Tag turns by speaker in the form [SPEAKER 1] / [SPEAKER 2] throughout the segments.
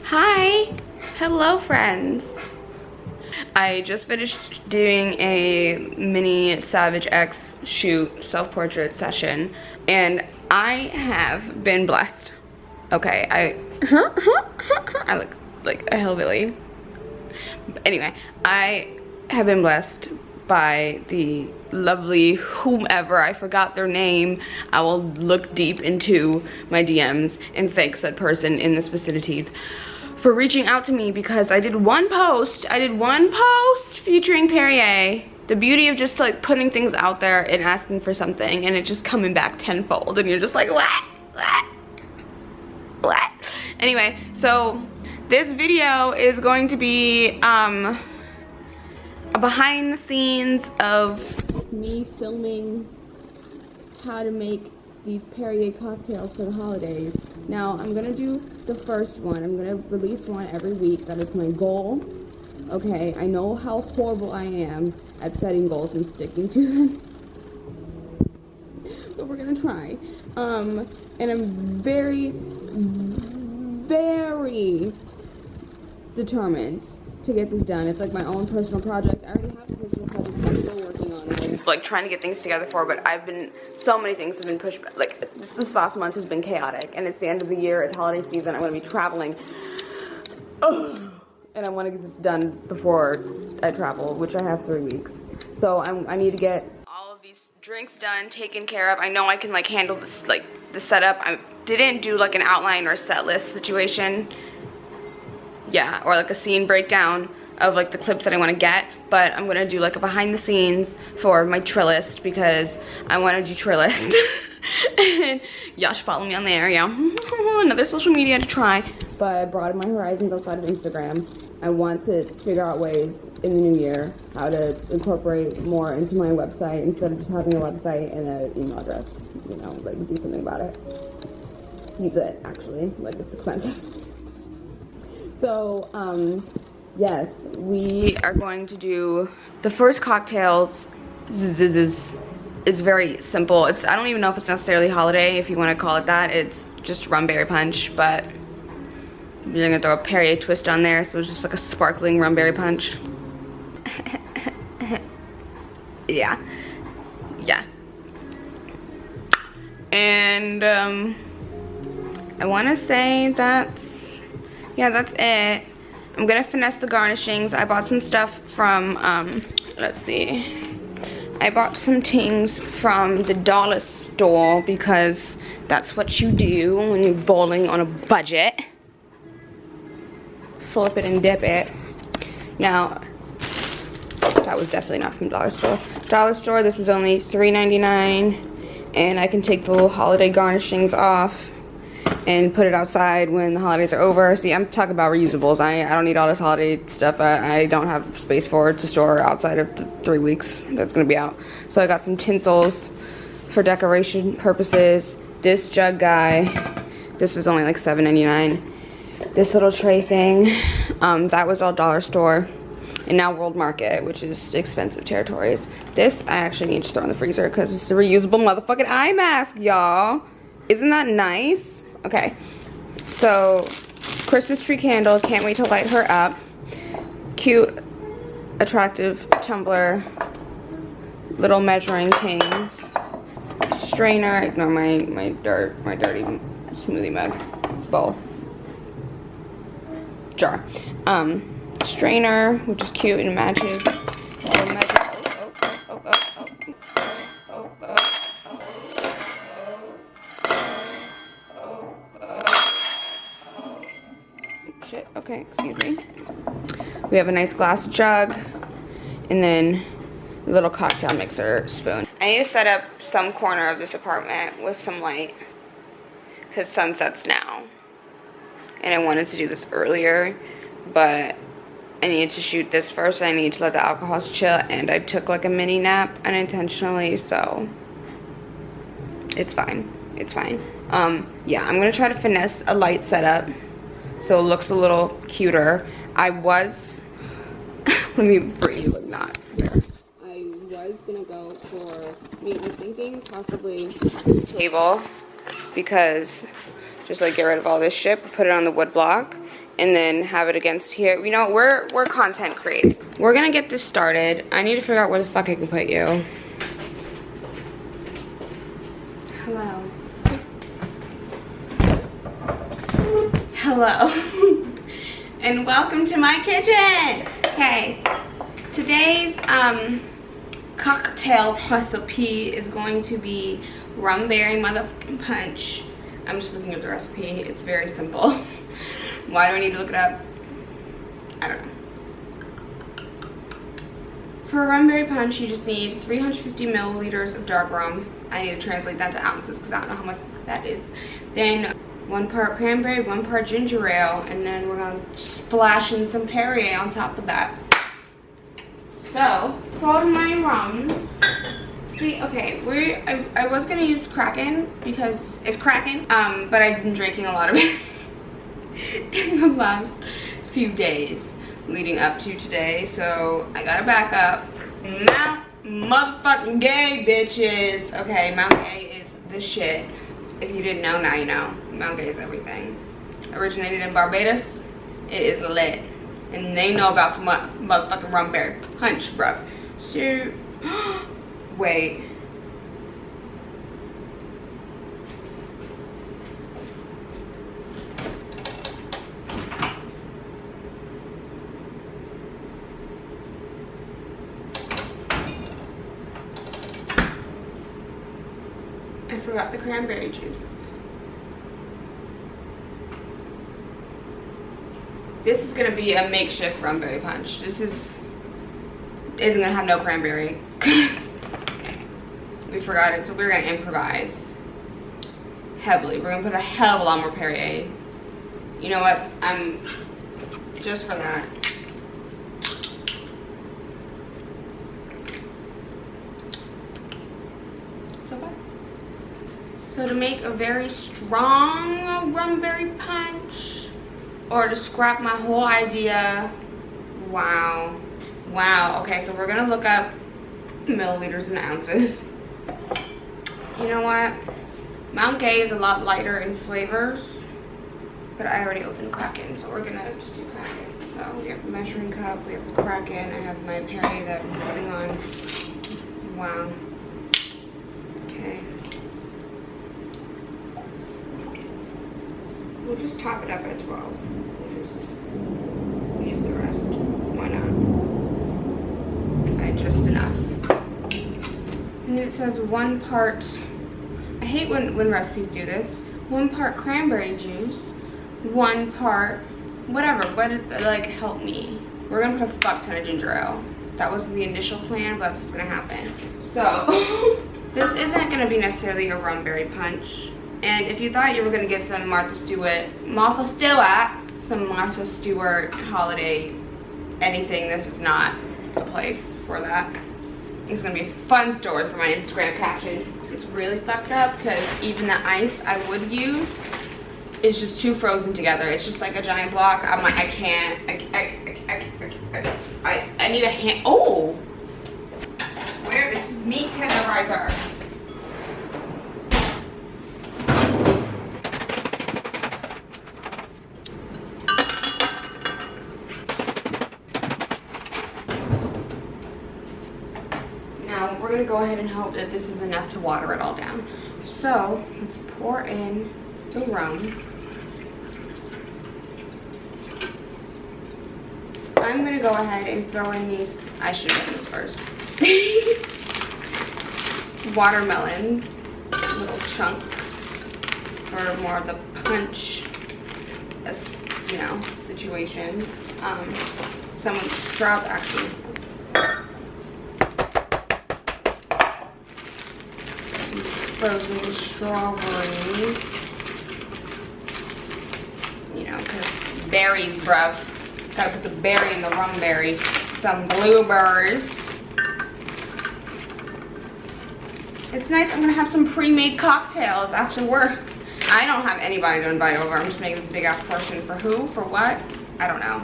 [SPEAKER 1] Hi, hello friends. I just finished doing a mini Savage X shoot self-portrait session and I have been blessed. Okay, I look like a hillbilly. Anyway, I have been blessed by the lovely whomever, I forgot their name. I will look deep into my DMs and thank said person in this vicinities for reaching out to me, because I did one post featuring Perrier. The beauty of just like putting things out there and asking for something and it just coming back tenfold and you're just like, what? Anyway, so this video is going to be a behind the scenes of me filming how to make these Perrier cocktails for the holidays. Now, I'm gonna do the first one. I'm gonna release one every week. That is my goal. Okay, I know how horrible I am at setting goals and sticking to them. But we're gonna try. And I'm very, very determined to get this done. It's like my own personal project. I already have a personal project I'm still working on. I'm like trying to get things together for, but so many things have been pushed back. Like this last month has been chaotic, and it's the end of the year, it's holiday season, I'm gonna be traveling. Ugh. And I wanna get this done before I travel, which I have 3 weeks. So I need to get all of these drinks done, taken care of. I know I can like handle this, like the setup. I didn't do like an outline or a set list situation. Yeah, or like a scene breakdown of like the clips that I want to get, but I'm gonna do like a behind the scenes for my Trillist, because I want to do Trillist. And y'all should follow me on there, yeah. Another social media to try. But I broadened my horizons outside of Instagram. I want to figure out ways in the new year how to incorporate more into my website instead of just having a website and an email address. You know, like do something about it. Use it, actually, like it's expensive. So, yes, we are going to do the first cocktails. Is very simple. I don't even know if it's necessarily holiday, if you want to call it that. It's just rum berry punch, but we're gonna throw a Perrier twist on there, so it's just like a sparkling rum berry punch. Yeah. And I want to say that's it. I'm gonna finesse the garnishings. I bought some stuff from, let's see. I bought some things from the dollar store because that's what you do when you're bowling on a budget. Flip it and dip it. Now, that was definitely not from dollar store. Dollar store, this was only $3.99, and I can take the little holiday garnishings off and put it outside when the holidays are over. See, I'm talking about reusables. I don't need all this holiday stuff. I don't have space for it to store outside of the 3 weeks that's gonna be out. So I got some tinsels for decoration purposes. This jug guy, this was only like $7.99. This little tray thing, that was all dollar store. And now World Market, which is expensive territories. This I actually need to throw in the freezer because it's a reusable motherfucking eye mask, y'all. Isn't that nice? Okay, so Christmas tree candle, can't wait to light her up. Cute, attractive tumbler, little measuring things, strainer, ignore my dirty smoothie mug, bowl, jar, strainer, which is cute and matches. Shit, okay, excuse me. We have a nice glass jug, and then a little cocktail mixer spoon. I need to set up some corner of this apartment with some light, because sunset's now. And I wanted to do this earlier, but I needed to shoot this first. I need to let the alcohols chill, and I took like a mini nap unintentionally, so it's fine. It's fine. Yeah, I'm gonna try to finesse a light setup so it looks a little cuter. I was, let me bring you, like, not there. I was gonna go for, I'm thinking possibly table, because just like get rid of all this shit, put it on the wood block, and then have it against here. You know, we're content creating. We're gonna get this started. I need to figure out where the fuck I can put you. Hello. Hello. And welcome to my kitchen. Okay, today's cocktail recipe is going to be rum berry motherfucking punch. I'm just looking at the recipe. It's very simple. Why do I need to look it up? I don't know. For a rum berry punch, you just need 350 milliliters of dark rum. I need to translate that to ounces because I don't know how much that is. Then 1 part cranberry, 1 part ginger ale, and then we're gonna splash in some Perrier on top of that. So, for all of my rums, see, okay, I was gonna use Kraken because it's Kraken, but I've been drinking a lot of it in the last few days leading up to today, so I gotta back up. Mount motherfucking Gay, bitches. Okay, Mount Gay is the shit. If you didn't know, now you know. Mount Gay is everything. Originated in Barbados, it is lit. And they know about some motherfucking rum berry punch, bruv. So, wait. I forgot the cranberry juice. This is gonna be a makeshift rum berry punch. This isn't gonna have no cranberry. We forgot it, so we're gonna improvise heavily. We're gonna put a hell of a lot more Perrier. You know what? Just for that. So to make a very strong rum berry punch, or to scrap my whole idea, wow. Okay, so we're gonna look up milliliters and ounces. You know what? Mount Gay is a lot lighter in flavors, but I already opened Kraken, so we're gonna just do Kraken. So we have the measuring cup, we have the Kraken, I have my Perrier that I'm sitting on. Wow. Okay. We'll just top it up at 12. We'll just use the rest. Why not? Just enough. And then it says 1 part. I hate when recipes do this. 1 part cranberry juice, 1 part whatever. What is like? Help me. We're gonna put a fuck ton of ginger ale. That was the initial plan, but that's what's gonna happen. So this isn't gonna be necessarily a rum berry punch. And if you thought you were gonna get some Martha Stewart holiday anything, this is not a place for that. It's gonna be a fun story for my Instagram caption. It's really fucked up because even the ice I would use is just too frozen together. It's just like a giant block. I'm like, I can't. I need a hand. Oh, where this is meat tenderizer. We're gonna go ahead and hope that this is enough to water it all down. So let's pour in the rum. I'm gonna go ahead and throw in these, I should have done this first, watermelon little chunks for more of the punch, you know, situations. Some strawberry, actually. Frozen strawberries, you know, because berries, bruv. Gotta put the berry in the rum berry. Some blueberries. It's nice. I'm gonna have some pre-made cocktails after work. I don't have anybody to invite over. I'm just making this big ass portion for who? For what? I don't know.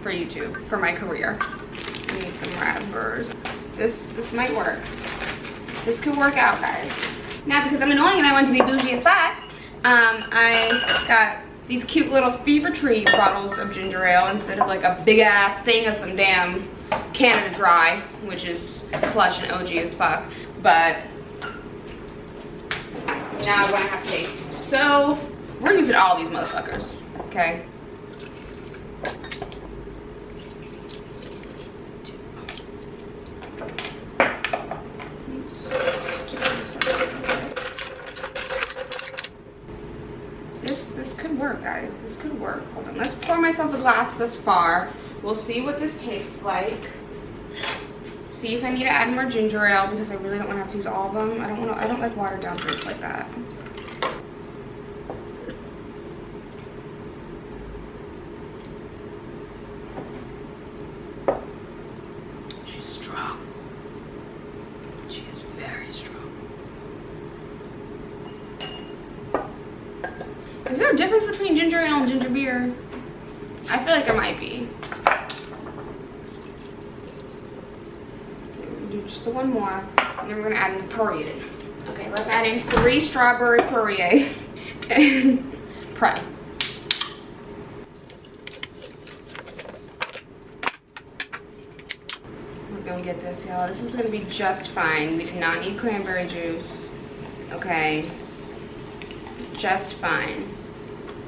[SPEAKER 1] For YouTube. For my career. I need some raspberries. This might work. This could work out, guys. Now, because I'm annoying and I want to be bougie as fuck, I got these cute little Fever Tree bottles of ginger ale instead of like a big ass thing of some damn Canada Dry, which is clutch and OG as fuck. But now I'm gonna have to taste. So we're using all these motherfuckers, okay? This could work, guys. This could work. Hold on. Let's pour myself a glass this far. We'll see what this tastes like. See if I need to add more ginger ale because I really don't want to have to use all of them. I don't like watered down drinks like that. She's strong. She is very strong. Is there a difference between ginger ale and ginger beer? I feel like there might be. Do just the one more, and then we're gonna add in the Perrier. Okay, let's add in 3 strawberry Perrier and pray. We're gonna get this, y'all. This is gonna be just fine. We did not need cranberry juice. Okay, just fine.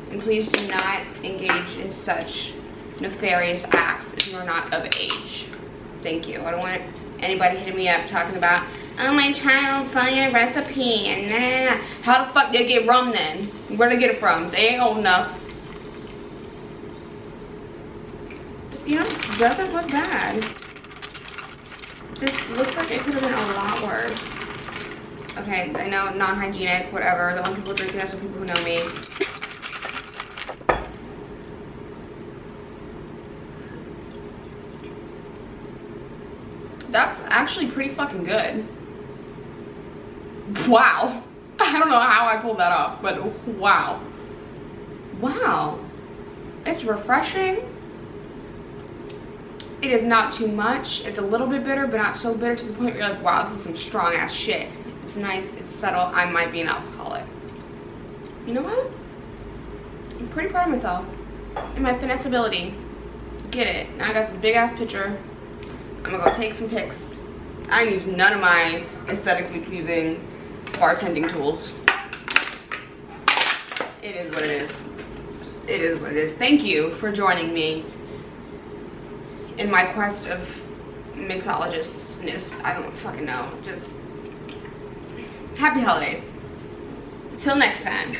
[SPEAKER 1] And please do not engage in such nefarious acts if you are not of age. Thank you. I don't want anybody hitting me up talking about, oh, my child saw your recipe and nah, nah, nah. How the fuck did they get rum then? Where'd they get it from? They ain't old enough. You know, this doesn't look bad. This looks like it could have been a lot worse. Okay, I know, non-hygienic, whatever. The only people drinking this are people who know me. That's actually pretty fucking good. Wow. I don't know how I pulled that off, but wow. Wow. It's refreshing. It is not too much. It's a little bit bitter, but not so bitter to the point where you're like, wow, this is some strong ass shit. It's nice, it's subtle. I might be an alcoholic. You know what? I'm pretty proud of myself and my finesse ability. Get it. Now I got this big ass pitcher. I'm gonna go take some pics. I use none of my aesthetically pleasing bartending tools. It is what it is. It is what it is. Thank you for joining me in my quest of mixologistness. I don't fucking know. Just happy holidays. Till next time.